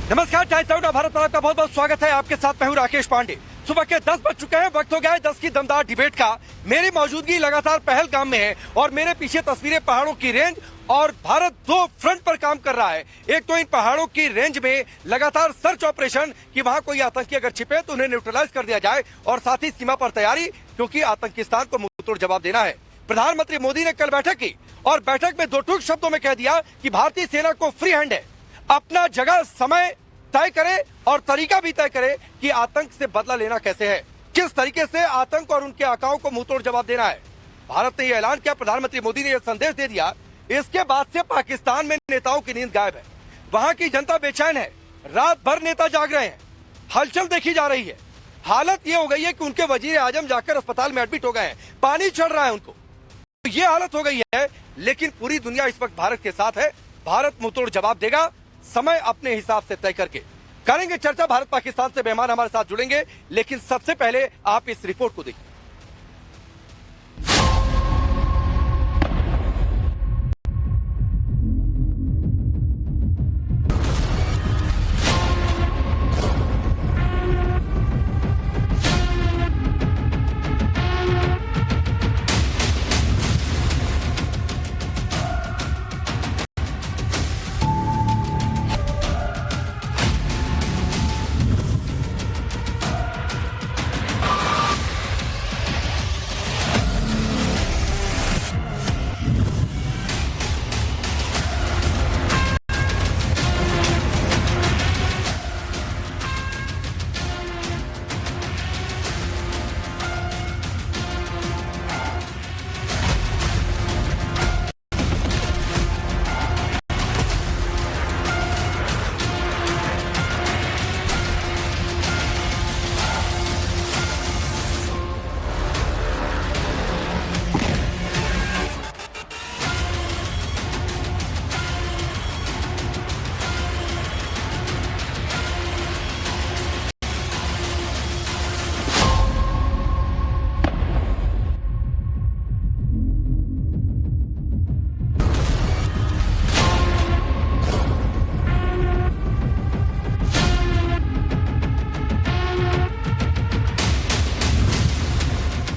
नमस्कार, times now Bharat पर आपका बहुत बहुत स्वागत है। आपके साथ मैं हूं राकेश पांडे। सुबह के 10 बज चुके हैं। वक्त हो गया है 10 की दमदार डिबेट का। मेरी मौजूदगी लगातार पहलगाम में है और मेरे पीछे तस्वीरें पहाड़ों की रेंज और भारत दो फ्रंट पर काम कर रहा है। एक तो इन पहाड़ों की रेंज में लगातार सर्च ऑपरेशन कि वहां कोई आतंकी अगर छिपे तो उन्हें न्यूट्रलाइज कर दिया जाए, और साथ ही सीमा पर तैयारी, क्योंकि आतंकिस्तान को मुंहतोड़ जवाब देना है। प्रधानमंत्री मोदी ने कल बैठक की और बैठक में दो टूक शब्दों में कह दिया कि भारतीय सेना को फ्री हैंड है, अपना जगह समय तय करे और तरीका भी तय करे कि आतंक से बदला लेना कैसे है, किस तरीके से आतंक और उनके आकाओं को मुंहतोड़ जवाब देना है। भारत ने यह ऐलान किया, प्रधानमंत्री मोदी ने यह संदेश दे दिया। इसके बाद से पाकिस्तान में नेताओं की नींद गायब है। वहां की जनता बेचैन है, रात भर नेता जाग रहे हैं, हलचल देखी जा रही है। हालत ये हो गई है कि उनके वजीर आजम जाकर अस्पताल में एडमिट हो गए हैं, पानी चढ़ रहा है उनको। तो ये हालत हो गई है, लेकिन पूरी दुनिया इस वक्त भारत के साथ है। भारत मुंहतोड़ जवाब देगा, समय अपने हिसाब से तय करके। करेंगे चर्चा, भारत पाकिस्तान से मेहमान हमारे साथ जुड़ेंगे, लेकिन सबसे पहले आप इस रिपोर्ट को देखिए।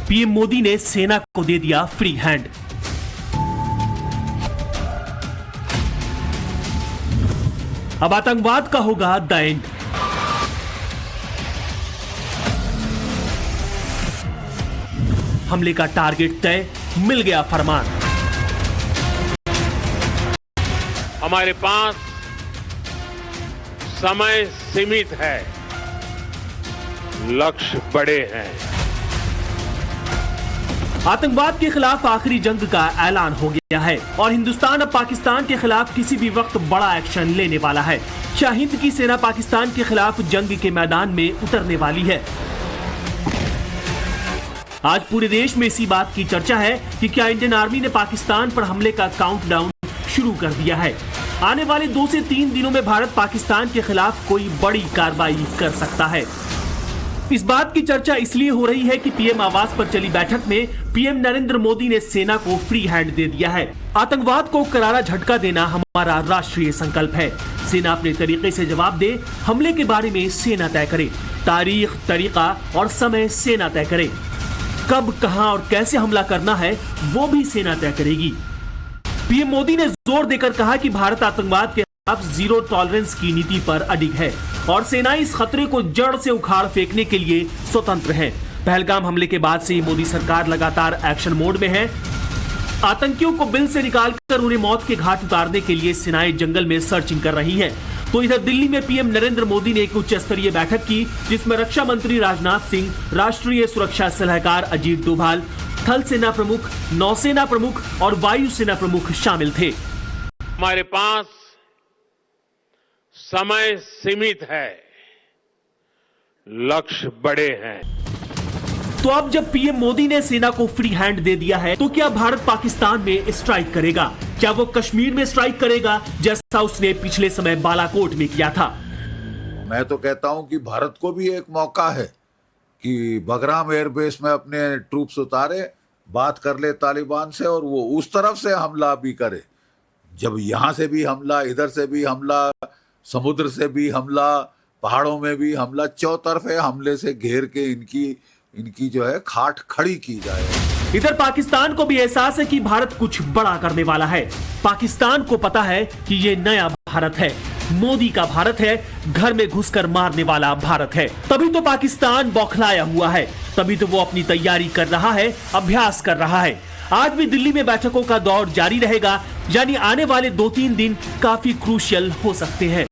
पीएम मोदी ने सेना को दे दिया फ्री हैंड। अब आतंकवाद का होगा द एंड। हमले का टारगेट तय, मिल गया फरमान। हमारे पास समय सीमित है, लक्ष्य बड़े हैं। आतंकवाद के खिलाफ आखिरी जंग का ऐलान हो गया है और हिंदुस्तान अब पाकिस्तान के खिलाफ किसी भी वक्त बड़ा एक्शन लेने वाला है। क्या हिंद की सेना पाकिस्तान के खिलाफ जंग के मैदान में उतरने वाली है? आज पूरे देश में इसी बात की चर्चा है कि क्या इंडियन आर्मी ने पाकिस्तान पर हमले का काउंटडाउन शुरू कर दिया है। आने वाले 2 से 3 दिनों में भारत पाकिस्तान के खिलाफ कोई बड़ी कार्रवाई कर सकता है। इस बात की चर्चा इसलिए हो रही है कि पीएम आवास पर चली बैठक में पीएम नरेंद्र मोदी ने सेना को फ्री हैंड दे दिया है। आतंकवाद को करारा झटका देना हमारा राष्ट्रीय संकल्प है। सेना अपने तरीके से जवाब दे, हमले के बारे में सेना तय करे, तारीख, तरीका और समय सेना तय करे, कब, कहां और कैसे हमला करना है वो भी सेना तय करेगी। पीएम मोदी ने जोर देकर कहा कि भारत आतंकवाद के खिलाफ जीरो टॉलरेंस की नीति पर अडिग है और सेना इस खतरे को जड़ से उखाड़ फेंकने के लिए स्वतंत्र है। पहलगाम हमले के बाद से मोदी सरकार लगातार एक्शन मोड में है। आतंकियों को बिल से निकालकर उन्हें मौत के घाट उतारने के लिए सेनाएं जंगल में सर्चिंग कर रही हैं। तो इधर दिल्ली में पीएम नरेंद्र मोदी ने एक उच्च स्तरीय बैठक की, जिसमें रक्षा मंत्री राजनाथ सिंह, राष्ट्रीय सुरक्षा सलाहकार अजीत डोभाल, थल सेना प्रमुख, नौसेना प्रमुख और वायुसेना प्रमुख शामिल थे। हमारे पास समय सीमित है, लक्ष्य बड़े हैं। तो अब जब पीएम मोदी ने सेना को फ्री हैंड दे दिया है, तो क्या भारत पाकिस्तान में स्ट्राइक करेगा? क्या वो कश्मीर में स्ट्राइक करेगा जैसा उसने पिछले समय बालाकोट में किया था? मैं तो कहता हूं कि भारत को भी एक मौका है कि बगराम एयरबेस में अपने ट्रूप्स उतारे, बात कर ले तालिबान से और वो उस तरफ से हमला भी करे। जब यहाँ से भी हमला, इधर से भी हमला, समुद्र से भी हमला, पहाड़ों में भी हमला, चौतरफे हमले से घेर के इनकी जो है खाट खड़ी की जाए। इधर पाकिस्तान को भी एहसास है कि भारत कुछ बड़ा करने वाला है। पाकिस्तान को पता है कि ये नया भारत है, मोदी का भारत है, घर में घुसकर मारने वाला भारत है। तभी तो पाकिस्तान बौखलाया हुआ है, तभी तो वो अपनी तैयारी कर रहा है, अभ्यास कर रहा है। आज भी दिल्ली में बैठकों का दौर जारी रहेगा, यानी आने वाले 2-3 दिन काफी क्रूशियल हो सकते हैं।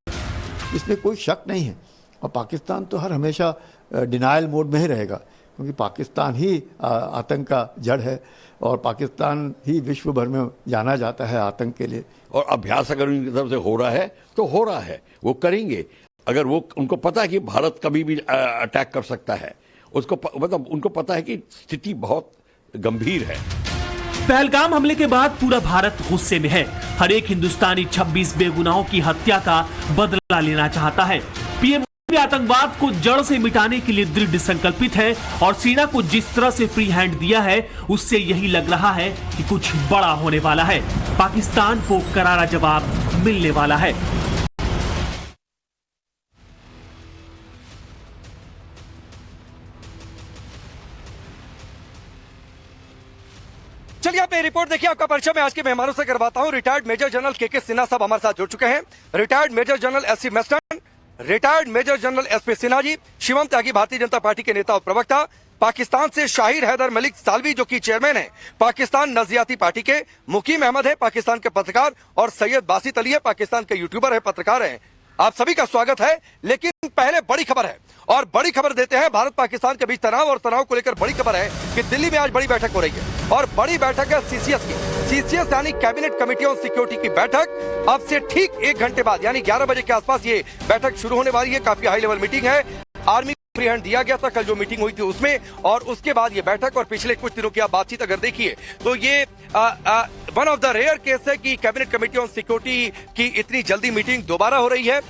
इसमें कोई शक नहीं है, और पाकिस्तान तो हमेशा डिनायल मोड में ही रहेगा, क्योंकि पाकिस्तान ही आतंक का जड़ है, और पाकिस्तान ही विश्व भर में जाना जाता है आतंक के लिए। और अभ्यास अगर उनकी तरफ से हो रहा है तो हो रहा है, वो करेंगे। अगर वो उनको पता है कि भारत कभी भी अटैक कर सकता है, उसको मतलब उनको पता है कि स्थिति बहुत गंभीर है। पहलगाम हमले के बाद पूरा भारत गुस्से में है। हर एक हिंदुस्तानी 26 बेगुनाहों की हत्या का बदला लेना चाहता है। पीएम आतंकवाद को जड़ से मिटाने के लिए दृढ़ संकल्पित है, और सेना को जिस तरह से फ्री हैंड दिया है, उससे यही लग रहा है कि कुछ बड़ा होने वाला है। पाकिस्तान को करारा जवाब मिलने वाला है। चलिए आप ये रिपोर्ट देखिए। आपका परिचय मैं आज के मेहमानों से करवाता हूं। रिटायर्ड मेजर जनरल के सिन्हा साहब हमारे साथ जुड़ चुके हैं। Retired major general SC Meston, retired major general SP Sinha ji, Shivam Tyagi Bharatiya Janata party के नेता और प्रवक्ता, पाकिस्तान से शाहिर हैदर मलिक सालवी जो कि चेयरमैन है पाकिस्तान नजरियाती पार्टी के, मुकीम अहमद है पाकिस्तान के पत्रकार, और सैयद बासित अली है पाकिस्तान के यूट्यूबर है, पत्रकार है। आप सभी का स्वागत है। लेकिन पहले बड़ी खबर है, और बड़ी खबर देते हैं। भारत पाकिस्तान के बीच तनाव, और तनाव को लेकर बड़ी खबर है कि दिल्ली में आज बड़ी बैठक हो रही है, और बड़ी बैठक है सीसीएस की। सीसीएस यानी कैबिनेट कमेटी ऑन सिक्योरिटी की बैठक। अब से ठीक 1 घंटे बाद यानी 11 बजे के आसपास ये बैठक शुरू होने वाली है। काफी हाई लेवल मीटिंग है। आर्मी फ्री हैंड दिया गया था कल जो मीटिंग हुई थी उसमें, और उसके बाद ये बैठक। और पिछले कुछ दिनों की आप बातचीत अगर देखिए तो ये one of the rare case है कि कैबिनेट कमेटी ऑन सिक्योरिटी की इतनी जल्दी मीटिंग दोबारा हो रही है।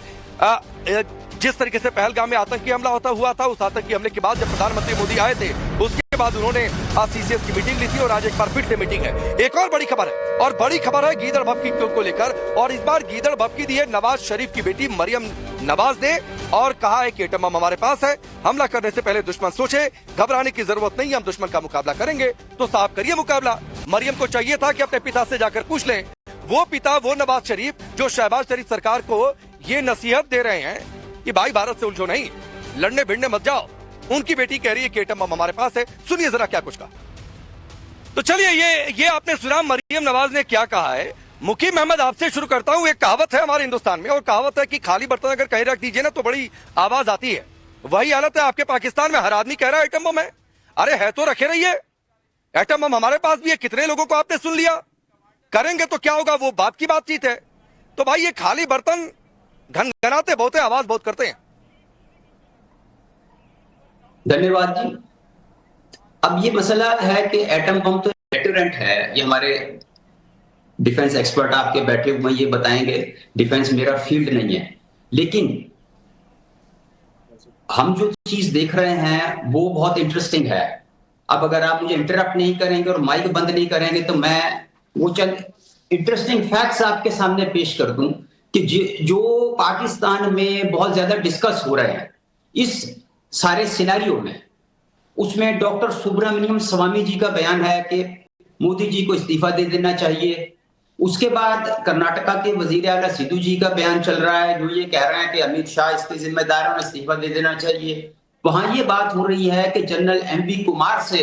जिस तरीके से पहलगाम में आतंकी हमला हुआ था, उस आतंकी हमले के बाद जब प्रधानमंत्री मोदी आए थे, उसके बाद उन्होंने सीसीएस की मीटिंग ली थी, और आज एक बार फिर से मीटिंग है। एक और बड़ी खबर है, और बड़ी खबर है गीदड़ भपकी को लेकर। और इस बार गीदड़ भपकी दी है नवाज शरीफ की बेटी मरियम नवाज ने, और कहा है कि एटम बम हमारे पास है, हमला करने से पहले दुश्मन सोचे, घबराने की जरूरत नहीं, हम दुश्मन का मुकाबला करेंगे। तो साहब करिए मुकाबला। मरियम को चाहिए था कि अपने पिता से जाकर पूछ लें। वो पिता, वो नवाज शरीफ जो शहबाज शरीफ सरकार को ये नसीहत दे रहे हैं कि भाई भारत से उलझो नहीं, लड़ने भिड़ने मत जाओ, उनकी बेटी कह रही है कि एटम बम हमारे पास है। सुनिए जरा क्या कुछ कहा। तो चलिए ये आपने सुना मरियम नवाज ने क्या कहा है। मुकीम अहमद आपसे शुरू करता हूं। एक कहावत है हमारे हिंदुस्तान में, और कहावत है कि खाली बर्तन अगर कहीं रख दीजिए ना तो बड़ी आवाज आती है। वही हालत है आपके पाकिस्तान में। हर आदमी कह रहा है एटम बम है। अरे है तो रखे रहिए, एटम बम हमारे पास भी है। कितने लोगों को आपने सुन लिया? करेंगे तो क्या होगा, वो बात की बातचीत है। तो भाई ये खाली बर्तन घनघनाते बहुत है, आवाज बहुत करते हैं। धन्यवाद जी। अब ये मसला है कि एटम बम तो डेटरेंट है, ये हमारे डिफेंस एक्सपर्ट आपके बैठे हुए ये बताएंगे। डिफेंस मेरा फील्ड नहीं है, लेकिन हम जो चीज देख रहे हैं वो बहुत इंटरेस्टिंग है। अब अगर आप मुझे इंटरप्ट नहीं करेंगे और माइक बंद नहीं करेंगे तो मैं वो चंद इंटरेस्टिंग फैक्ट्स आपके सामने पेश कर दूं कि जो पाकिस्तान में बहुत ज्यादा डिस्कस हो रहे हैं इस सारे सिनेरियो में, उसमें डॉक्टर सुब्रमण्यम स्वामी जी का बयान है कि मोदी जी को इस्तीफा दे देना चाहिए। उसके बाद कर्नाटका के वजीर आला सिद्धू जी का बयान चल रहा है जो ये कह रहे हैं कि अमित शाह इसके जिम्मेदार हैं, इस्तीफा दे देना चाहिए। वहां ये बात हो रही है कि जनरल एमपी कुमार से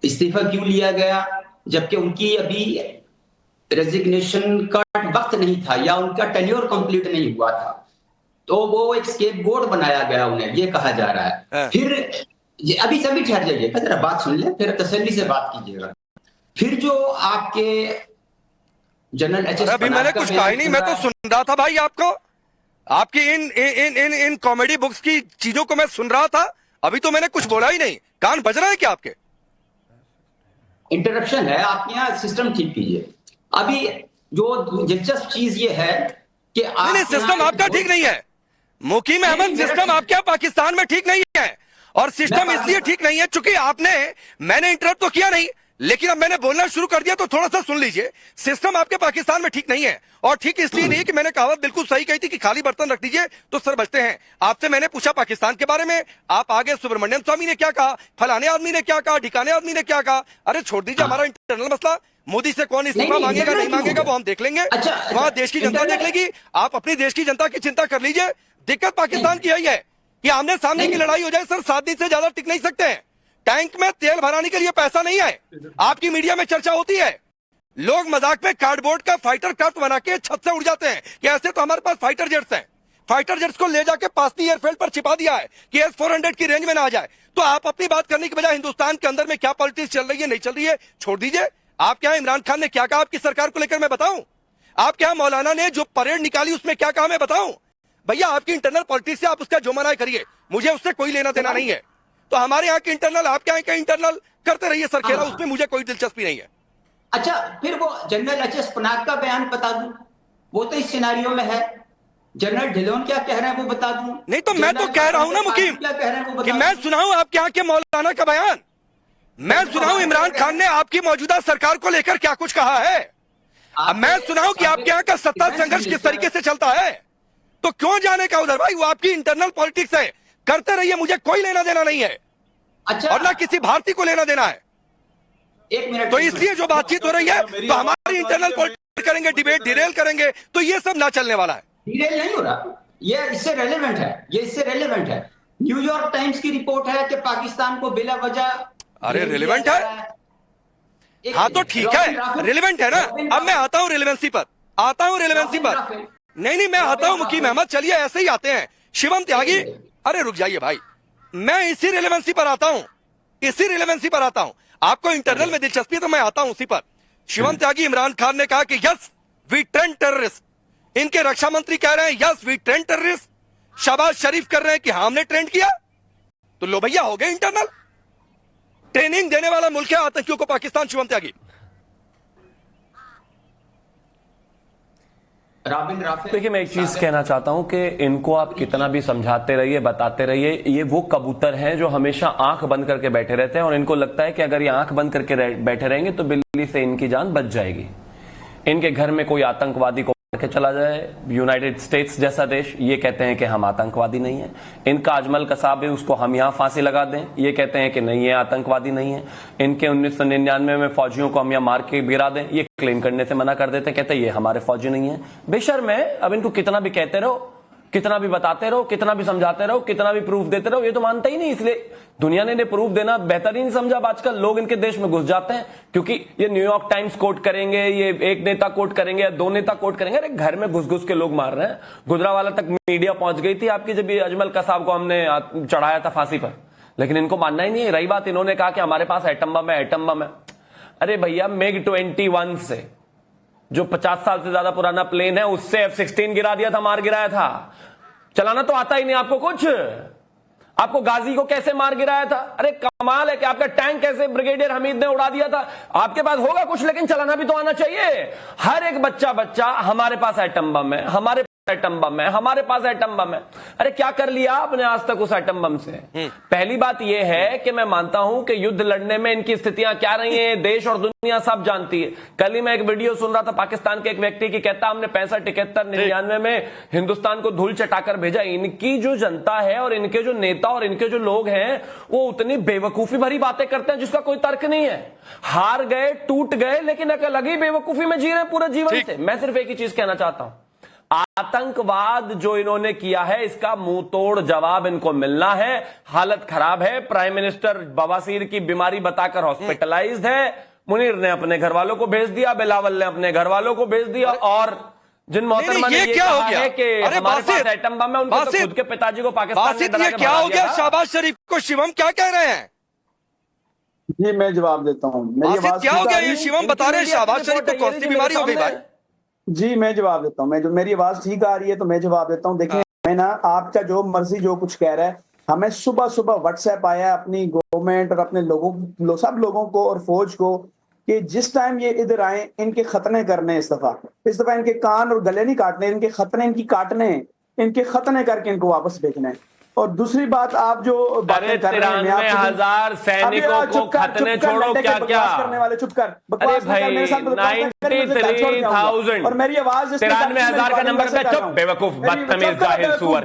इस्तीफा क्यों लिया गया, जबकि उनकी अभी रेजिग्नेशन का वक्त नहीं था या उनका टेन्योर कंप्लीट नहीं हुआ था, तो वो एक स्केपगोट बनाया गया उन्हें, ये कहा जा रहा है। फिर अभी सभी ठहर जाइएगा, जरा बात सुन ले, फिर तसल्ली से बात कीजिएगा। फिर जो आपके जनरल एच एस, अभी मैंने कुछ कहा ही नहीं, मैं तो सुन रहा था भाई आपको, आपकी इन कॉमेडी बुक्स की चीजों को मैं सुन रहा था। अभी तो मैंने कुछ बोला ही नहीं। कान बज रहा है क्या आपके? इंटरप्शन है, आप यहाँ सिस्टम ठीक कीजिए। अभी जो दिलचस्प चीज ये है कि नहीं, सिस्टम आपका ठीक नहीं है मुकीम अहमद, सिस्टम आपके पाकिस्तान में ठीक नहीं है। और सिस्टम इसलिए ठीक नहीं है चूंकि मैंने इंटरप्ट तो किया नहीं, लेकिन अब मैंने बोलना शुरू कर दिया तो थोड़ा सा सुन लीजिए। सिस्टम आपके पाकिस्तान में ठीक नहीं है, और ठीक इसलिए नहीं कि मैंने कहावत बिल्कुल सही कही थी कि खाली बर्तन रख दीजिए तो सर बचते हैं। आपसे मैंने पूछा पाकिस्तान के बारे में, आप आगे सुब्रमण्यम स्वामी ने क्या कहा, फलाने आदमी ने क्या कहा, ढिकाने आदमी ने क्या कहा। अरे छोड़ दीजिए हमारा इंटरनल मसला, मोदी से कौन इस्तीफा मांगेगा नहीं मांगेगा वो हम देख लेंगे, वहां देश की जनता देख लेगी। आप अपनी देश की जनता की चिंता कर लीजिए। दिक्कत पाकिस्तान की यही है कि आमने सामने की लड़ाई हो जाए सर 7 दिन से ज्यादा टिक नहीं सकते हैं। टैंक में तेल भराने के लिए पैसा नहीं है। आपकी मीडिया में चर्चा होती है, लोग मजाक में कार्डबोर्ड का फाइटर क्राफ्ट बना के छत से उड़ जाते हैं कि ऐसे तो हमारे पास फाइटर जेट्स हैं। फाइटर जेट्स को ले जाके पासनी एयरफील्ड पर छिपा दिया है कि S-400 की रेंज में ना आ जाए। तो आप अपनी बात करने की बजाय हिंदुस्तान के अंदर में क्या पॉलिटिक्स चल रही है नहीं चल रही है छोड़ दीजिए। आप क्या इमरान खान ने क्या कहा आपकी सरकार को लेकर मैं बताऊं? आप क्या मौलाना ने जो परेड निकाली उसमें क्या कहा मैं बताऊं? भैया आपकी इंटरनल पॉलिटिक्स से आप उसका जो मना करिए, मुझे उससे कोई लेना देना नहीं है। तो हमारे यहाँ के इंटरनल आप क्या है इंटरनल करते रहिए सर खेला, उसमें मुझे कोई दिलचस्पी नहीं है। अच्छा, फिर वो जनरल एच.एस. पनाग का बयान बता दूं, वो तो इस सिनेरियो में है। जनरल ढिलोन क्या कह रहे हैं वो बता दूं। नहीं तो मैं तो कह रहा हूं ना मुकीम क्या कह रहे हैं वो कि बता मैं दूं। सुनाऊं आपके यहाँ के मौलाना का बयान, मैं सुनाऊं इमरान खान ने आपकी मौजूदा सरकार को लेकर क्या कुछ कहा है। अब मैं सुनाऊं कि आपके यहाँ का सत्ता संघर्ष किस तरीके से चलता है। तो क्यों जाने का उधर भाई, वो आपकी इंटरनल पॉलिटिक्स है, करते रहिए, मुझे कोई लेना देना नहीं है। अच्छा, और ना किसी भारतीय को लेना देना है। 1 मिनट। तो इसलिए जो बातचीत हो रही है तो हमारी इंटरनल पॉलिटिक्स करेंगे, डिबेट डिरेल करेंगे, तो ये सब ना चलने वाला है। डिरेल नहीं हो रहा, ये इससे रेलेवेंट है, ये इससे रेलेवेंट है। न्यूयॉर्क टाइम्स की रिपोर्ट है कि पाकिस्तान को बिला वजह। अरे रेलेवेंट है, हाँ तो ठीक है, रेलेवेंट है ना। अब मैं आता हूँ रेलेवेंसी पर, आता हूँ रेलेवेंसी पर। नहीं मैं आता हूँ मुकीम अहमद, चलिए ऐसे ही आते हैं। शिवम त्यागी, अरे रुक जाइए भाई, मैं इसी रेलेवेंसी पर आता हूं, इसी रेलेवेंसी पर आता हूं। आपको इंटरनल में दिलचस्पी है तो मैं आता हूं उसी पर। शिवम त्यागी, इमरान खान ने कहा कि यस वी ट्रेंड टेररिस्ट, इनके रक्षा मंत्री कह रहे हैं yes we trained terrorist, Shahbaz Sharif कर रहे हैं कि हाँ हमने ट्रेंड किया। तो लो भैया हो गए इंटरनल, ट्रेनिंग देने वाला मुल्क है आतंकियों को पाकिस्तान। शिवम त्यागी, देखिए मैं एक चीज कहना चाहता हूं कि इनको आप कितना भी समझाते रहिए, बताते रहिए, ये वो कबूतर हैं जो हमेशा आंख बंद करके बैठे रहते हैं और इनको लगता है कि अगर ये आंख बंद करके बैठे रहेंगे तो बिल्ली से इनकी जान बच जाएगी। इनके घर में कोई आतंकवादी को मार के चला जाए, यूनाइटेड स्टेट्स जैसा देश, ये कहते हैं कि हम आतंकवादी नहीं है। इनका अजमल कसाब है, उसको हम यहां फांसी लगा दें, ये कहते हैं कि नहीं ये आतंकवादी नहीं है। इनके 1999 में फौजियों को हम यहां मार के गिरा दें, ये क्लेम करने से मना कर देते, कहते ये हमारे फौजी नहीं है। बेशर्म है, अब इनको कितना भी कहते रहो, कितना भी बताते रहो, कितना भी समझाते रहो, कितना भी प्रूफ देते रहो, ये तो मानता ही नहीं। इसलिए दुनिया ने प्रूफ देना बेहतरीन समझा। आजकल लोग इनके देश में घुस जाते हैं क्योंकि ये न्यूयॉर्क टाइम्स कोट करेंगे, ये एक नेता कोट करेंगे या 2 नेता कोट करेंगे। अरे घर में घुस घुस के लोग मार रहे हैं। गुजरावाला तक मीडिया पहुंच गई थी आपकी जब ये अजमल कसाब को हमने चढ़ाया था फांसी पर, लेकिन इनको मानना ही नहीं है। रही बात, इन्होंने कहा कि हमारे पास एटम बम है, एटम बम है। अरे भैया MiG-21 से जो 50 साल से ज्यादा पुराना प्लेन है उससे F-16 गिरा दिया था, मार गिराया था। चलाना तो आता ही नहीं आपको कुछ। आपको गाजी को कैसे मार गिराया था? अरे कमाल है कि आपका टैंक कैसे ब्रिगेडियर हमीद ने उड़ा दिया था। आपके पास होगा कुछ लेकिन चलाना भी तो आना चाहिए। हर एक बच्चा हमारे पास एटम बम है, हमारे एटम बम है, हमारे पास एटम बम है। अरे क्या कर लिया आपने आज तक उस एटम बम से? पहली बात यह है कि मैं मानता हूं कि युद्ध लड़ने में इनकी स्थितियां क्या रही हैं देश और दुनिया सब जानती है। कल ही मैं एक वीडियो सुन रहा था पाकिस्तान के एक व्यक्ति की, कहता हमने 65, 71, 99 में हिंदुस्तान को धूल चटाकर भेजा। इनकी जो जनता है और इनके जो नेता और इनके जो लोग हैं वो उतनी बेवकूफी भरी बातें करते हैं जिसका कोई तर्क नहीं है। हार गए, टूट गए, लेकिन अलग ही बेवकूफी में जी रहे हैं पूरे जीवन से। मैं सिर्फ एक ही चीज कहना चाहता हूं, आतंकवाद जो इन्होंने किया है इसका मुंह तोड़ जवाब इनको मिलना है। हालत खराब है, प्राइम मिनिस्टर बवासीर की बीमारी बताकर हॉस्पिटलाइज्ड है, मुनीर ने अपने घर वालों को भेज दिया, बिलावल ने अपने घर वालों को भेज दिया, और जिन मोहतरमा ने ये कहा है कि हमारे पास एटम बम है उनके तो खुद के पिताजी को पाकिस्तान में डरा के क्या हो गया शहबाज शरीफ को? शिवम क्या कह रहे हैं? जी मैं जवाब देता हूँ। मेरी आवाज क्या हो गया? ये शिवम बता रहे हैं शहबाज शरीफ को कौन सी बीमारी हो गई भाई? जी मैं जवाब देता हूँ। मेरी आवाज ठीक आ रही है तो मैं जवाब देता हूँ। देखिए मैं ना, आपका जो मर्जी जो कुछ कह रहा है, हमें सुबह सुबह व्हाट्सएप आया अपनी गवर्नमेंट और अपने लोगों सब लोगों को और फौज को कि जिस टाइम ये इधर आए इनके खतने करने, इस दफा इनके कान और गले नहीं काटने, इनके खतने इनकी काटने, इनके खतने करके इनको वापस भेजना है। और दूसरी बात, आप जो अरे 93,000 सैनिकों को खतने छोड़ो, क्या क्या करने वाले, चुप कर, अरे भाई 93,000 और मेरी आवाज 93,000 का नंबर पे चुप बेवकूफ बदतमीज जाहिल सुअर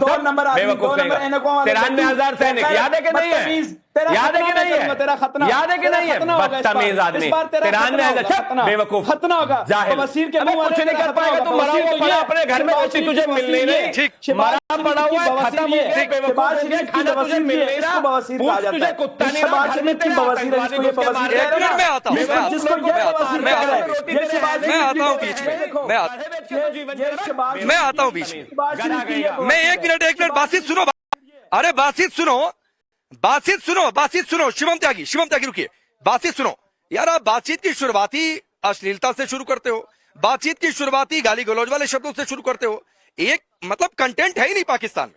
बेवकूफ 93,000 सैनिक याद है कि नहीं है? याद है कि नहीं है? तेरा खतना, याद है कि नहीं है? बदतमीज आदमी 93,000 बेवकूफ खतना होगा जाहिल। वसीर के अबे कुछ नहीं कर पाएगा, तू मरा हुआ पड़ा अपने घर में, रोटी तुझे मिलनी नहीं, ठीक मरा पड़ा हुआ है, खत्म हो गया, बेवकूफ हो गया, खाना तुझे मिल नहीं रहा, बवासीर कहा जाता तुझे है। कुत्ता नहीं रहा, घर में तेरे आतंकवादी घुस के मार रहे हैं। मैं आता हूँ, जिसको ये बवासीर मैं कहा आता है, हूँ, ये शहबाज मैं आता हूँ बीच में, मैं आता हूँ बीच में, मैं एक मिनट बासित सुनो, अरे बासित सुनो, शिवम त्यागी रुकिए, बासित सुनो यार, आप बातचीत की शुरुआती अश्लीलता से शुरू करते हो, बातचीत की शुरुआती गाली गलौज वाले शब्दों से शुरू करते हो। एक मतलब कंटेंट है ही नहीं पाकिस्तान में,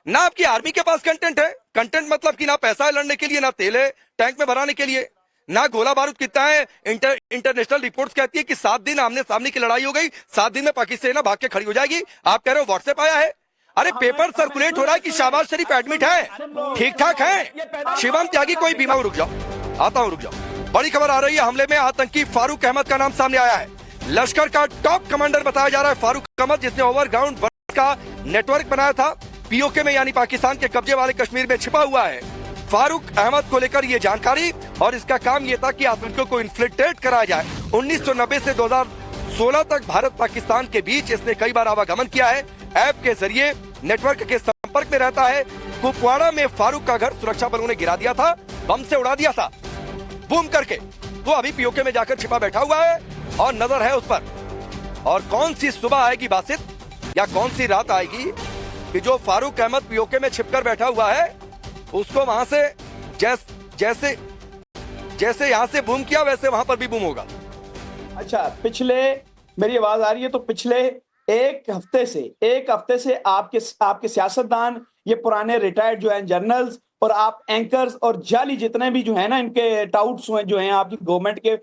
ना आपकी आर्मी के पास कंटेंट है, कंटेंट मतलब कि ना पैसा है लड़ने के लिए, ना तेल है टैंक में भराने के लिए, ना गोला बारूद कितना है। इंटरनेशनल रिपोर्ट्स कहती है कि 7 दिन आमने सामने की लड़ाई हो गई, 7 दिन में पाकिस्तान ना भाग के खड़ी हो जाएगी। आप कह रहे हो व्हाट्सएप आया है, अरे पेपर सर्कुलेट हो रहा है कि शहबाज शरीफ एडमिट है, ठीक ठाक है। शिवम त्यागी कोई बीमा, रुक जाओ, बड़ी खबर आ रही है, हमले में आतंकी फारूक अहमद का नाम सामने आया है। लश्कर का टॉप कमांडर बताया जा रहा है फारूक अहमद, जिसने ओवरग्राउंड का नेटवर्क बनाया था, पीओके में यानी पाकिस्तान के कब्जे वाले कश्मीर में छिपा हुआ है। फारूक अहमद को लेकर ये जानकारी, और इसका काम ये था कि आतंकियों को इन्फिल्ट्रेट कराया जाए। 1990 से 2016 तक भारत पाकिस्तान के बीच इसने कई बार आवागमन किया है, ऐप के जरिए नेटवर्क के संपर्क में रहता है। कुपवाड़ा में फारूक का घर सुरक्षा बलों ने गिरा दिया था, बम से उड़ा दिया था बूम करके, वो अभी पीओके में जाकर छिपा बैठा हुआ है और नजर है उस पर। और कौन सी सुबह आएगी बासित, या कौन सी रात आएगी कि जो फारूक अहमद पीओके में छिपकर बैठा हुआ है उसको वहां से जैसे यहां से बूम किया वैसे वहां पर भी बूम होगा। अच्छा, मेरी आवाज आ रही है? तो पिछले एक हफ्ते से आपके सियासतदान, ये पुराने रिटायर्ड जो हैं जर्नल्स और आप एंकर्स और जाली जितने भी जो है ना, इनके टाउट्स जो हैं आपकी गवर्नमेंट के,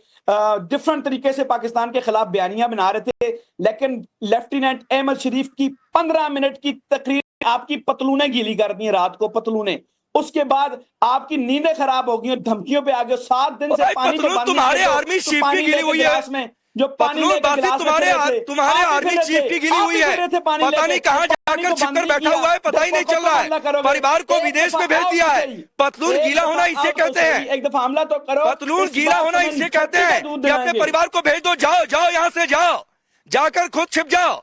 डिफरेंट तरीके से पाकिस्तान के खिलाफ बयानियां बना रहे थे। लेकिन लेफ्टिनेंट अहमद शरीफ की 15 मिनट की तकरीर आपकी पतलूने गीली कर दी रात को, पतलूने। उसके बाद आपकी नींदें खराब हो गई और धमकियों पे आ गए। 7 दिन से पानी के तुम्हारे आर्मी चीफ की गिली हुई है, जो पानी तुम्हारे आर्मी चीफ की गिली हुई है, पता नहीं कहां जाकर छिपकर बैठा हुआ है, पता ही नहीं चल रहा है, परिवार को विदेश में भेज दिया है। पतलून गीला होना इसे कहते हैं, एक दफा हमला तो करो। पतलून गीला होना इसे कहते हैं कि अपने परिवार को भेज दो, जाओ यहां से जाओ, जाकर खुद छिप जाओ,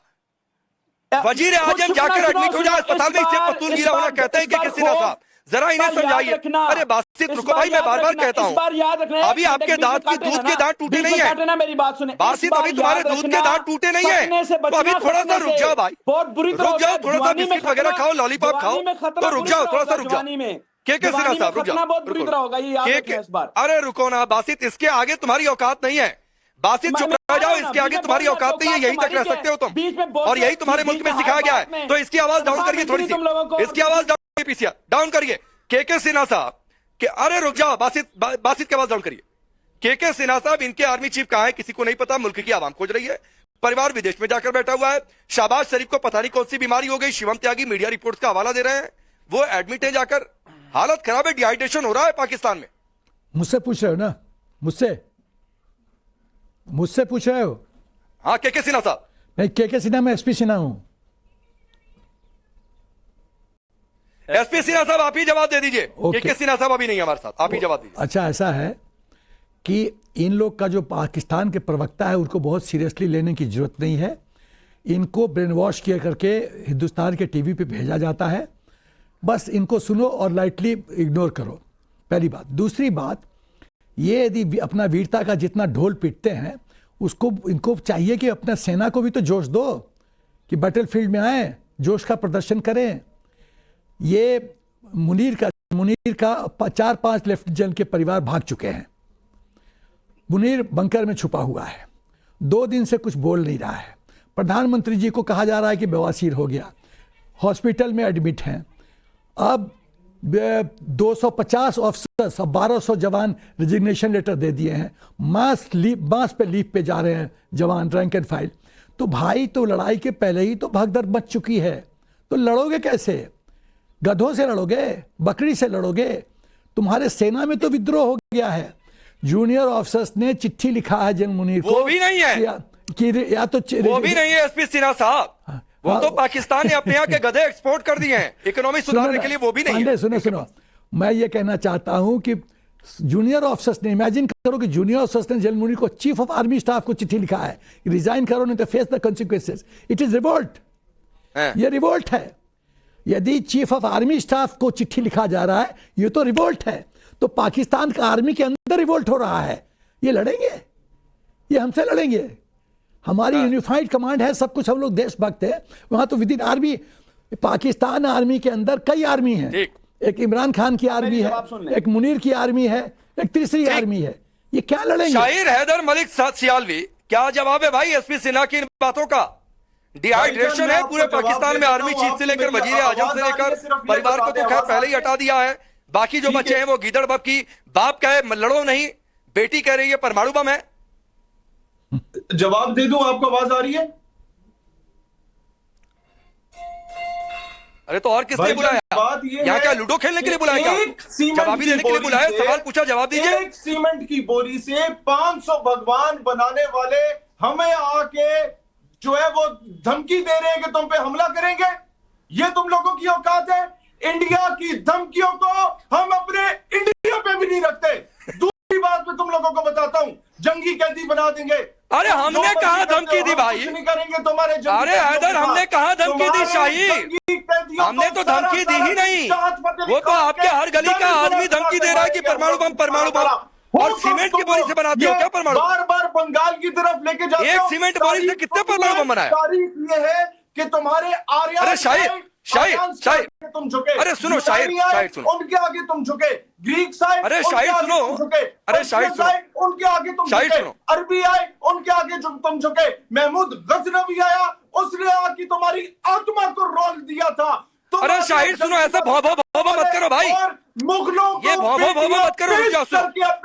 वजीर आजम जाकर एडमिट हो जाए अस्पताल में, इसे पतलून गीला होना कहते हैं। कि किसी ना साहब जरा इन्हें समझाइए। अरे बासित रुको भाई, मैं बार बार कहता हूँ, अभी आपके दूध के दांत टूटे नहीं है, मेरी बात सुने बासित, अभी तुम्हारे दूध के दांत टूटे नहीं है, तो अभी थोड़ा सा रुक जाओ भाई, बहुत बुरी रुक जाओ, थोड़ा सा बिस्किट वगैरह खाओ, लॉलीपॉप खाओ, तो रुक जाओ, थोड़ा सा रुक जाओ। के सिन्हा साहब रुक जाओ, अरे रुको ना बासित, इसके आगे तुम्हारी औकात नहीं है। बासित चुप रह जाओ, इसके आगे तुम्हारी औकात नहीं है, यहीं तक रह सकते हो तुम, और यही तुम्हारे मुल्क में सिखाया गया है। तो इसकी आवाज डाउन करिए थोड़ी सी, इसकी आवाज पीसीआर डाउन करिए। के सिन्हा साहब के, अरे रुक जाओ बासित के आवाज डाउन करिए। के सिन्हा साहब, इनके आर्मी चीफ कहां है किसी को नहीं पता, मुल्क की आवाम खोज रही है, परिवार विदेश में जाकर बैठा हुआ है। शहबाज शरीफ को पता नहीं कौन सी बीमारी हो गई, शिवम त्यागी मीडिया रिपोर्ट्स का हवाला दे रहे हैं, वो एडमिट है जाकर, हालत खराब है, डिहाइड्रेशन हो रहा है पाकिस्तान में। मुझसे पूछ रहे हो ना, मुझसे पूछ रहे हो? हाँ के सिन्हा साहब, नहीं, के सिन्हा, मैं एसपी सिन्हा हूं। एसपी सिन्हा साहब आप ही जवाब दे दीजिए। के सिन्हा साहब अभी नहीं हमारे साथ, आप ही जवाब दीजिए। अच्छा, ऐसा है कि इन लोग का जो पाकिस्तान के प्रवक्ता है उनको बहुत सीरियसली लेने की जरूरत नहीं है। इनको ब्रेन वॉश किया करके हिंदुस्तान के टीवी पे भेजा जाता है, बस इनको सुनो और लाइटली इग्नोर करो, पहली बात। दूसरी बात, ये यदि अपना वीरता का जितना ढोल पीटते हैं, उसको इनको चाहिए कि अपना सेना को भी तो जोश दो, कि बैटलफील्ड में आए, जोश का प्रदर्शन करें। ये मुनीर का 4-5 लेफ्टिनेंट के परिवार भाग चुके हैं। मुनीर बंकर में छुपा हुआ है, 2 दिन से कुछ बोल नहीं रहा है। प्रधानमंत्री जी को कहा जा रहा है कि बवासीर हो गया, हॉस्पिटल में एडमिट हैं। अब 250 ऑफिसर्स और 1200 जवान रिजिग्नेशन लेटर दे दिए हैं, मास पे लीव पे जा रहे हैं जवान, रैंक एंड फाइल। तो भाई, तो लड़ाई के पहले ही तो भगदड़ मच चुकी है, तो लड़ोगे कैसे? गधों से लड़ोगे, बकरी से लड़ोगे? तुम्हारे सेना में तो विद्रोह हो गया है। जूनियर ऑफिसर्स ने चिट्ठी लिखा है जनरल मुनीर को। वो भी नहीं है, या तो वो भी नहीं है एसपी सिन्हा साहब। वो तो पाकिस्तान ने अपने यहाँ के गधे एक्सपोर्ट कर दिए हैं इकोनॉमी सुधारने के लिए, वो भी नहीं है। सुनो, मैं ये कहना चाहता हूं कि जूनियर ऑफिसर्स ने, इमेजिन करो कि जूनियर ऑफिसर्स ने जनरल मुनीर को, चीफ ऑफ आर्मी स्टाफ को चिट्ठी लिखा है, रिजाइन करो नहीं तो face the consequences. It is revolt, ये रिवोल्ट है। यदि चीफ ऑफ आर्मी स्टाफ को चिट्ठी लिखा जा रहा है, ये तो रिवोल्ट है। तो पाकिस्तान का आर्मी के अंदर रिवोल्ट हो रहा है। ये लड़ेंगे, ये हमसे लड़ेंगे। हमारी यूनिफाइड कमांड है, सब कुछ, हम लोग देशभक्त है। वहां तो with in army, Pakistan army के अंदर कई आर्मी है। एक इमरान खान की आर्मी है, एक मुनीर की आर्मी है, एक तीसरी आर्मी है। ये क्या लड़ेंगे? शाहिर हैदर मलिक सियालवी, क्या जवाब है भाई एसपी सिन्हा की इन बातों का? डिहाइड्रेशन है पूरे पाकिस्तान में, आर्मी चीफ से लेकर वजीर आजम से लेकर परिवार को तो खैर पहले ही हटा दिया है। बाकी जो बच्चे हैं वो गीदड़ बब की, बाप कहे लड़ो नहीं, बेटी कह रही है परमाणु बम है। जवाब दे दूं, आपको आवाज आ रही है? अरे तो और किसने बुलाया? यहाँ क्या लूडो खेलने के लिए बुलाया? जवाबी देने के लिए बुलाया? सवाल पूछा, जवाब दीजिए। एक सीमेंट की बोरी से 500 भगवान बनाने वाले हमें आके जो है वो धमकी दे रहे हैं कि तुम पे हमला करेंगे। ये तुम लोगों की औकात है? इंडिया की धमकियों को हम अपने इंडिया पे भी नहीं रखते। दूसरी बात मैं तुम लोगों को बताता हूं, जंगी कैदी बना देंगे। अरे हमने कहा धमकी दी भाई? नहीं करेंगे तुम्हारे। अरे हैदर, हमने कहा धमकी दी शाही? हमने तो धमकी दी ही नहीं। वो तो आपके हर गली का आदमी धमकी दे रहा है कि परमाणु बम, परमाणु बम। और सीमेंट की बोरी से बनाते हो क्या परमाणु? बार बार बंगाल की तरफ लेके जाते हो। एक सीमेंट बोरी से कितने परमाणु बम बनाए? तारीफ ये है कि तुम्हारे आर्यन, अरे शाहिर तुम झुके। अरे सुनो शाहिर सुनो, उनके आगे तुम झुके। ग्रीक साइड, अरे शाहिर सुनो, अरे शाहिर सुनो, उनके आगे तुम झुके। अरबी आए, उनके आगे तुम झुके। महमूद गजनवी आया, उसने आके तुम्हारी आत्मा को रोल दिया था। अरे शाहिर सुनो, ऐसा भौभा मत करो भाई। मुगलों को ये भौभा मत करो,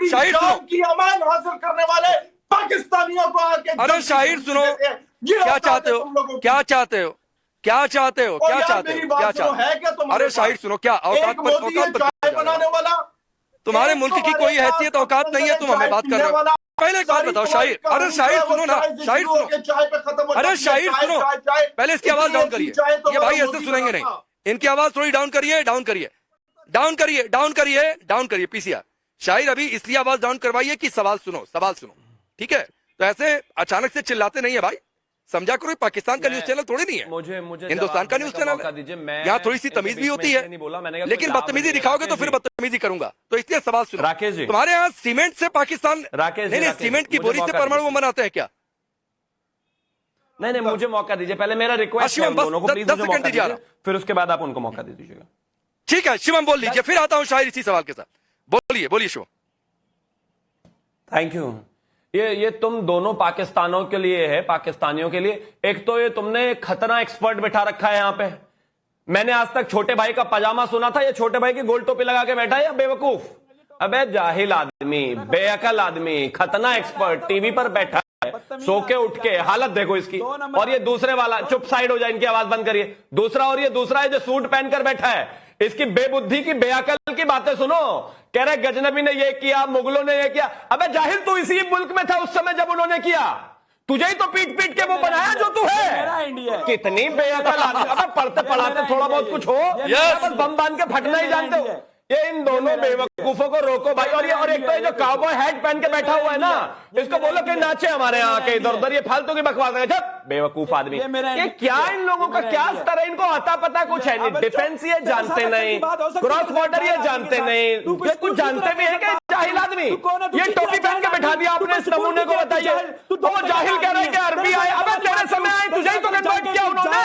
शाहिर सुनो की अमान हासिल करने वाले पाकिस्तानियों को आके। अरे शाहिर सुनो, क्या चाहते हो, क्या चाहते हो, क्या चाहते हो, क्या चाहते हो, क्या चाहते हो? अरे शाहिर सुनो, क्या औकात बनाने वाला तुम्हारे मुल्क की कोई हैसियत औकात नहीं है, तुम हमें बात कर रहे हो। पहले एक बात बताओ शाहिर, अरे शाहिर सुनो ना, शाहिर सुनो, अरे शाहिर सुनो, पहले इसकी आवाज डाउन करिए। ये भाई ऐसे सुनेंगे नहीं, इनकी आवाज थोड़ी डाउन करिए, डाउन करिए, डाउन करिए, डाउन करिए, डाउन करिए पीसीआर। शाहिर अभी इसलिए आवाज डाउन करवाइए कि सवाल सुनो, सवाल सुनो, ठीक है? तो ऐसे अचानक से चिल्लाते नहीं है भाई, समझा करो। पाकिस्तान का न्यूज चैनल थोड़ी नहीं है, मुझे हिंदुस्तान का न्यूज चैनल है। यहाँ थोड़ी सी तमीज भी होती है, लेकिन बदतमीजी दिखाओगे तो फिर बदतमीजी करूंगा। तो इसलिए सवाल सुनो। राकेश जी, तुम्हारे यहाँ सीमेंट से पाकिस्तान, राकेश नहीं, सीमेंट की बोरी से परमाणु बम बनाते हैं क्या? नहीं, मुझे मौका दीजिए पहले, मेरा रिक्वेस्ट है दोनों को, प्लीज 10 सेकंड दीजिए, फिर उसके बाद आप उनको मौका दे दीजिएगा। ठीक है शिवम बोल लीजिए, फिर आता हूँ शाहिर इसी सवाल के साथ। बोलिए, बोलिए शिवम। Thank you. ये तुम दोनों पाकिस्तानों के लिए है, पाकिस्तानियों के लिए। एक तो ये तुमने खतना एक्सपर्ट बिठा रखा है यहां पे। मैंने आज तक छोटे भाई का पजामा सुना था, ये छोटे भाई की गोल टोपी लगा के बैठा है या बेवकूफ? अबे जाहिल आदमी, बेअकल आदमी, खतना एक्सपर्ट टीवी पर बैठा है, सो के उठ के हालत देखो इसकी। और ये दूसरे वाला, चुप साइड हो जाए, इनकी आवाज बंद करिए। दूसरा, और ये दूसरा है जो सूट पहनकर बैठा है, इसकी बेबुद्धि की, बेअकल की बातें सुनो। कह रहे गजनबी ने ये किया, मुगलों ने ये किया। अबे जाहिल, तू इसी मुल्क में था उस समय जब उन्होंने किया। तुझे ही तो पीट पीट के वो बनाया जो तू है। कितनी बेअकल आदमी। अबे पढ़ते पढ़ाते थोड़ा बहुत कुछ हो, बस बम बांध के फटना ही जानते हो। ये इन दोनों बेवकूफों को रोको भाई। और एक तो ये जो काउबॉय हैट पहन के बैठा हुआ है ना, इसको बोलो कि नाचे हमारे यहाँ के इधर उधर। ये फालतू की बकवास है, बेवकूफ आदमी। ये क्या इन लोगों का क्या स्तर है? इनको आता पता कुछ है नहीं। डिफेंस ये जानते नहीं, क्रॉस बॉर्डर ये जानते नहीं, ये कुछ जानते भी है क्या? जाहिल आदमी, ये टोपी पहन के बैठा दिया आपने इस नमूने को, बताइए। तो वो जाहिल कह रहे हैं कि अरबी आए। अब तेरे समय आए, तुझे ही तो कन्वर्ट किया उन्होंने।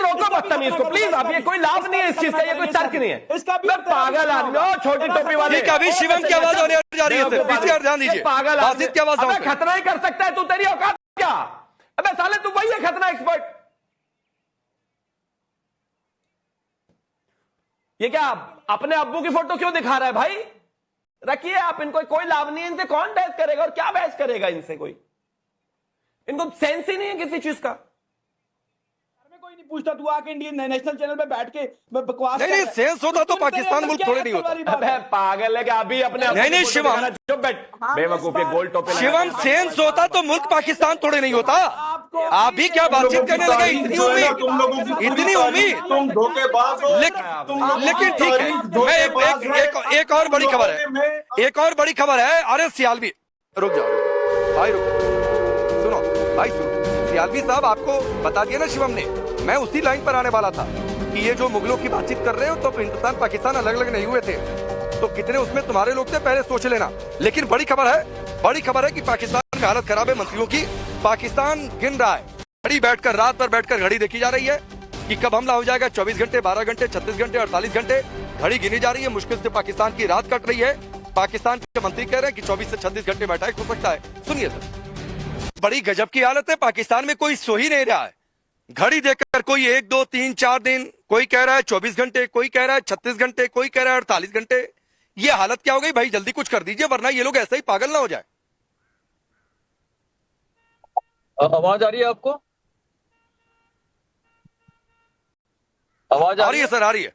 रोको बदतमीज को प्लीज। अब ये कोई लाभ नहीं है इस चीज का, ये कोई तर्क नहीं है। पागल आदमी हो, छोटी टोपी वाले। अभी शिवम की आवाज होने जा रही है, पीछे ध्यान दीजिए। पागल आदमी की आवाज। अबे खतना ही कर सकता है तू, तेरी औकात क्या? अबे साले तू वही है खतना एक्सपर्ट। ये क्या अपने अब्बू की फोटो क्यों दिखा रहा है भाई? रखिए आप इनको, कोई लाभ नहीं है इनसे। कौन बहस करेगा और क्या बहस करेगा इनसे? कोई इनको सेंस ही नहीं है किसी चीज का। नहीं पूछता, तू आके इंडियन नेशनल चैनल पे बैठ के बकवास नहीं नहीं, सेंस होता तो पाकिस्तान मुल्क थोड़े नहीं होता। अबे पागल है क्या? अभी अपने नहीं नहीं शिवम, चुप बैठ बेवकूफ, ये गोल टोपी शिवम सेंस होता तो मुल्क पाकिस्तान थोड़े नहीं होता। आप भी क्या बातचीत करने लगे? इतनी उम्मीद, इतनी उम्मीद, तुम धोखेबाज हो। लेकिन ठीक है, मैं एक और बड़ी खबर है, एक और बड़ी खबर है। अरे सियालवी, रुक जाओ भाई, रुक, सुनो भाई, सुनो सियालवी साहब, आपको बता दिया ना शिवम ने, मैं उसी लाइन पर आने वाला था कि ये जो मुगलों की बातचीत कर रहे हो तो हिंदुस्तान पाकिस्तान अलग अलग नहीं हुए थे, तो कितने उसमें तुम्हारे लोग थे पहले सोच लेना। लेकिन बड़ी खबर है कि पाकिस्तान में हालत खराब है मंत्रियों की। पाकिस्तान गिन रहा है, घड़ी बैठकर, रात भर बैठकर घड़ी देखी जा रही है कि कब हमला हो जाएगा। 24 घंटे, 12 घंटे, 36 घंटे, 48 घंटे घड़ी गिनी जा रही है। मुश्किल से पाकिस्तान की रात कट रही है। पाकिस्तान के मंत्री कह रहे हैं कि 24 से 36 घंटे में अटैक हो सकता है। सुनिए सर, बड़ी गजब की हालत है। पाकिस्तान में कोई सो ही नहीं रहा है। घड़ी देखकर कोई 1, 2, 3, 4 दिन, कोई कह रहा है 24 घंटे, कोई कह रहा है 36 घंटे, कोई कह रहा है 48 घंटे। ये हालत क्या हो गई भाई? जल्दी कुछ कर दीजिए वरना ये लोग ऐसे ही पागल ना हो जाए। आवाज आ रही है आपको? आवाज आ रही है सर? आ रही है।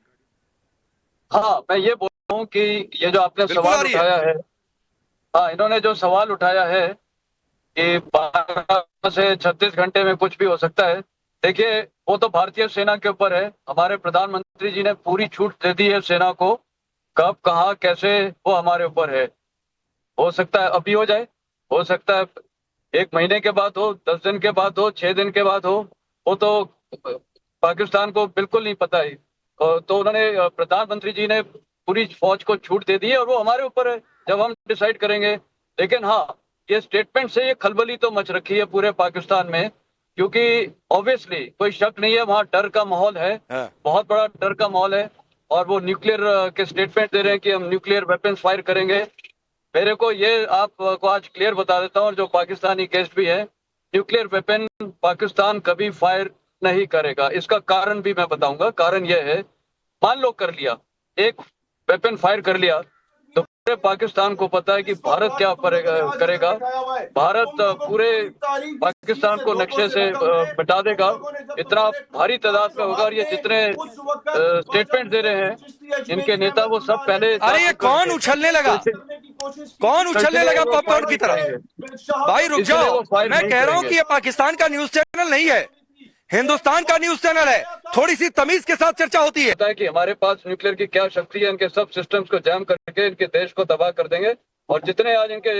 हाँ, मैं ये बोल रहा हूँ कि ये जो आपने सवाल उठाया है, हाँ, इन्होंने जो सवाल उठाया है कि 12 से 36 घंटे में कुछ भी हो सकता है, देखिए वो तो भारतीय सेना के ऊपर है। हमारे प्रधानमंत्री जी ने पूरी छूट दे दी है सेना को, कब कहाँ कैसे वो हमारे ऊपर है। हो सकता है अभी हो जाए, हो सकता है 1 महीने के बाद हो, 10 दिन के बाद हो, 6 दिन के बाद हो, वो तो पाकिस्तान को बिल्कुल नहीं पता है। तो उन्होंने, प्रधानमंत्री जी ने पूरी फौज को छूट दे दी है और वो हमारे ऊपर है जब हम डिसाइड करेंगे। लेकिन हाँ, ये स्टेटमेंट से ये खलबली तो मच रखी है पूरे पाकिस्तान में, क्योंकि ऑब्वियसली कोई शक नहीं है, वहाँ डर का माहौल है, बहुत बड़ा डर का माहौल है। और वो न्यूक्लियर के स्टेटमेंट दे रहे हैं कि हम न्यूक्लियर वेपन्स फायर करेंगे। मेरे को ये आपको आज क्लियर बता देता हूँ, और जो पाकिस्तानी गेस्ट भी है, न्यूक्लियर वेपन पाकिस्तान कभी फायर नहीं करेगा। इसका कारण भी मैं बताऊंगा। कारण यह है, मान लो कर लिया, एक वेपन फायर कर लिया, तो पूरे पाकिस्तान को पता है कि भारत क्या करेगा। भारत पूरे पाकिस्तान को नक्शे से मिटा देगा। इतना भारी तादाद में होगा। और ये जितने स्टेटमेंट दे रहे हैं इनके नेता, वो सब पहले, अरे ये कौन उछलने लगा? कौन उछलने लगा पॉपकॉर्न की तरह? भाई रुक जाओ, मैं कह रहा हूँ कि ये पाकिस्तान का न्यूज चैनल नहीं है, हिंदुस्तान का न्यूज चैनल है। थोड़ी सी तमीज के साथ चर्चा होती है कि हमारे पास न्यूक्लियर की क्या शक्ति है। इनके सब सिस्टम्स को जैम करके इनके देश को तबाह कर देंगे। और जितने आज इनके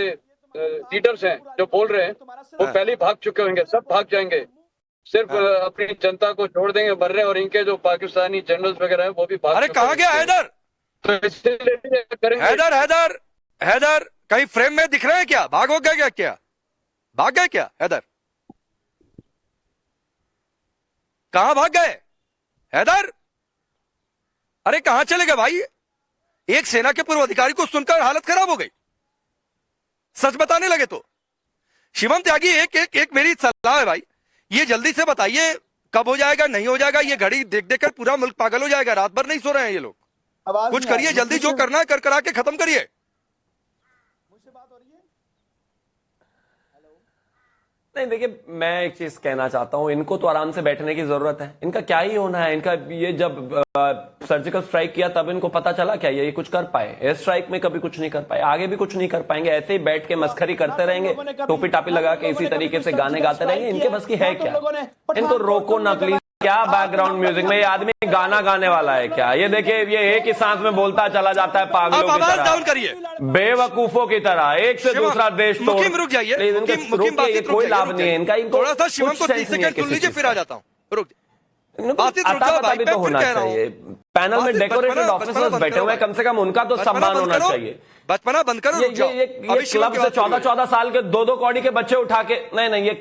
लीडर्स हैं जो बोल रहे हैं, वो पहले भाग चुके होंगे, सब भाग जाएंगे, सिर्फ अपनी जनता को छोड़ देंगे मर रहे। और इनके जो पाकिस्तानी जनरल्स वगैरह हैं वो भी भाग। अरे कहाँ गया हैदर? तो इसलिए करेंगे। हैदर कहीं फ्रेम में दिख रहे हैं क्या? भाग हो गया क्या? भाग गए क्या हैदर? कहां भाग गए हैदर? अरे कहां चले गए भाई? एक सेना के पूर्व अधिकारी को सुनकर हालत खराब हो गई। सच बताने लगे तो। शिवम त्यागी, एक मेरी सलाह है भाई, ये जल्दी से बताइए कब हो जाएगा, नहीं हो जाएगा। ये घड़ी देख देख कर पूरा मुल्क पागल हो जाएगा। रात भर नहीं सो रहे हैं ये लोग। कुछ करिए जल्दी, जो करना है कर करा के खत्म करिए। नहीं देखिए, मैं एक चीज कहना चाहता हूं, इनको तो आराम से बैठने की जरूरत है। इनका क्या ही होना है? इनका ये जब सर्जिकल स्ट्राइक किया तब इनको पता चला क्या ये कुछ कर पाए? एयर स्ट्राइक में कभी कुछ नहीं कर पाए, आगे भी कुछ नहीं कर पाएंगे। ऐसे ही बैठ के मस्खरी करते रहेंगे, टोपी टापी लगा के इसी तरीके से गाने गाते रहेंगे। इनके बस की है क्या? इनको रोको ना प्लीज। क्या बैकग्राउंड म्यूजिक में ये आदमी गाना गाने वाला है क्या? ये देखिए, ये एक ही सांस में बोलता चला जाता है पागलों की तरह, डाउन करिए, बेवकूफों की तरह, एक से दूसरा देश तोड़। रुक जाइए, कोई लाभ नहीं है इनका। थोड़ा सा शिवम को 30 सेकंड सुन लीजिए, फिर आ जाता हूँ। रुक भी तो होना चाहिए। पैनल में डेकोरेटेड ऑफिसर्स बैठे हुए हैं, कम से कम उनका तो सम्मान होना चाहिए। बचपना बंद करो। ये क्लब से 14-14 साल के 2-2 कौड़ी के बच्चे उठा के, नहीं,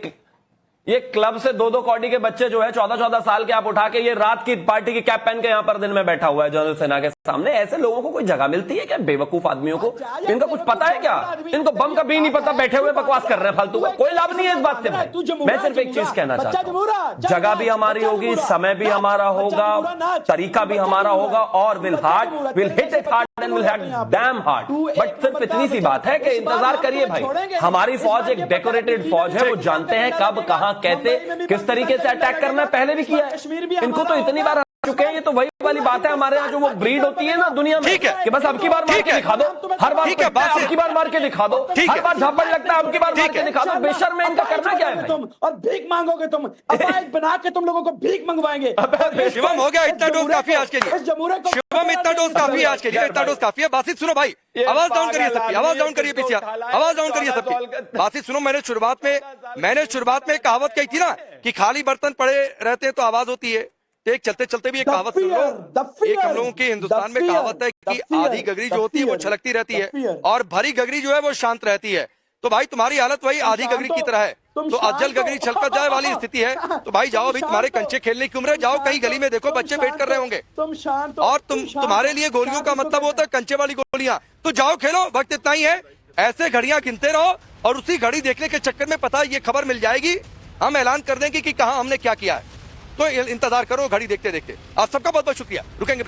ये क्लब से 2-2 कौड़ी के बच्चे जो है 14-14 साल के, आप उठा के, ये रात की पार्टी की कैप पहन के यहाँ पर दिन में बैठा हुआ है जनरल सेना के सामने। ऐसे लोगों को कोई जगह मिलती है क्या? बेवकूफ आदमियों को इनका कुछ पता है क्या? इनको बम का भी नहीं पता, बैठे हुए बकवास कर रहे हैं फालतू का। कोई लाभ नहीं है इस बात से भाई। मैं सिर्फ एक चीज कहना चाहता हूँ, जगह भी हमारी होगी, समय भी हमारा होगा, तरीका भी हमारा होगा, और will hit it hard and will hit damn hard. But सिर्फ इतनी सी बात है कि इंतजार करिए भाई, हमारी फौज एक डेकोरेटेड फौज है, वो जानते हैं कब, कहां, कैसे, किस तरीके से अटैक करना है, पहले भी किया है। इनको तो इतनी बार चुके हैं, ये तो वही वाली बात है हमारे यहाँ जो वो ब्रीड होती है ना दुनिया में, कि बस अब की बार मार के दिखा दो, हर बार अब की बार मार के दिखा दो, हर बार झापड़ लगता है अब की बार मार के दिखा दो। बेशर्म में इनका करना क्या है तुम, और भीख मांगोगे तुम, अपाइज बना के तुम लोगों को भीख मंगवाएंगे। शिवम हो गया, इतना डोज काफी आज के लिए। शिवम इतना डोज काफी आज के लिए, इतना डोज काफी है। बासित सुनो भाई, आवाज डाउन करिए सबकी, आवाज डाउन करिए पीछे, आवाज डाउन करिए सबकी। बासित सुनो, मैंने शुरुआत में कहावत कही थी ना कि खाली बर्तन पड़े रहते हैं तो आवाज होती है। एक चलते चलते भी एक कहावत सुन लो, एक हम लोगों के हिंदुस्तान में कहावत है कि आधी गगरी जो होती है वो छलकती रहती है और भरी गगरी जो है वो शांत रहती है। तो भाई तुम्हारी हालत वही आधी गगरी की तरह है, तो अज्जल गगरी छलकत जाए वाली स्थिति है। तो भाई जाओ, अभी तुम्हारे कंचे खेलने की उम्र है, जाओ कहीं गली में देखो बच्चे वेट कर रहे होंगे, और तुम्हारे लिए गोलियों का मतलब होता है कंचे वाली गोलियां। तो जाओ खेलो, वक्त इतना ही है। ऐसे घड़ियां गिनते रहो और उसी घड़ी देखने के चक्कर में पता ये खबर मिल जाएगी, हम ऐलान कर देंगे कि कहां हमने क्या किया है। तो इंतजार करो घड़ी देखते देखते। आप सबका बहुत बहुत शुक्रिया। रुकेंगे।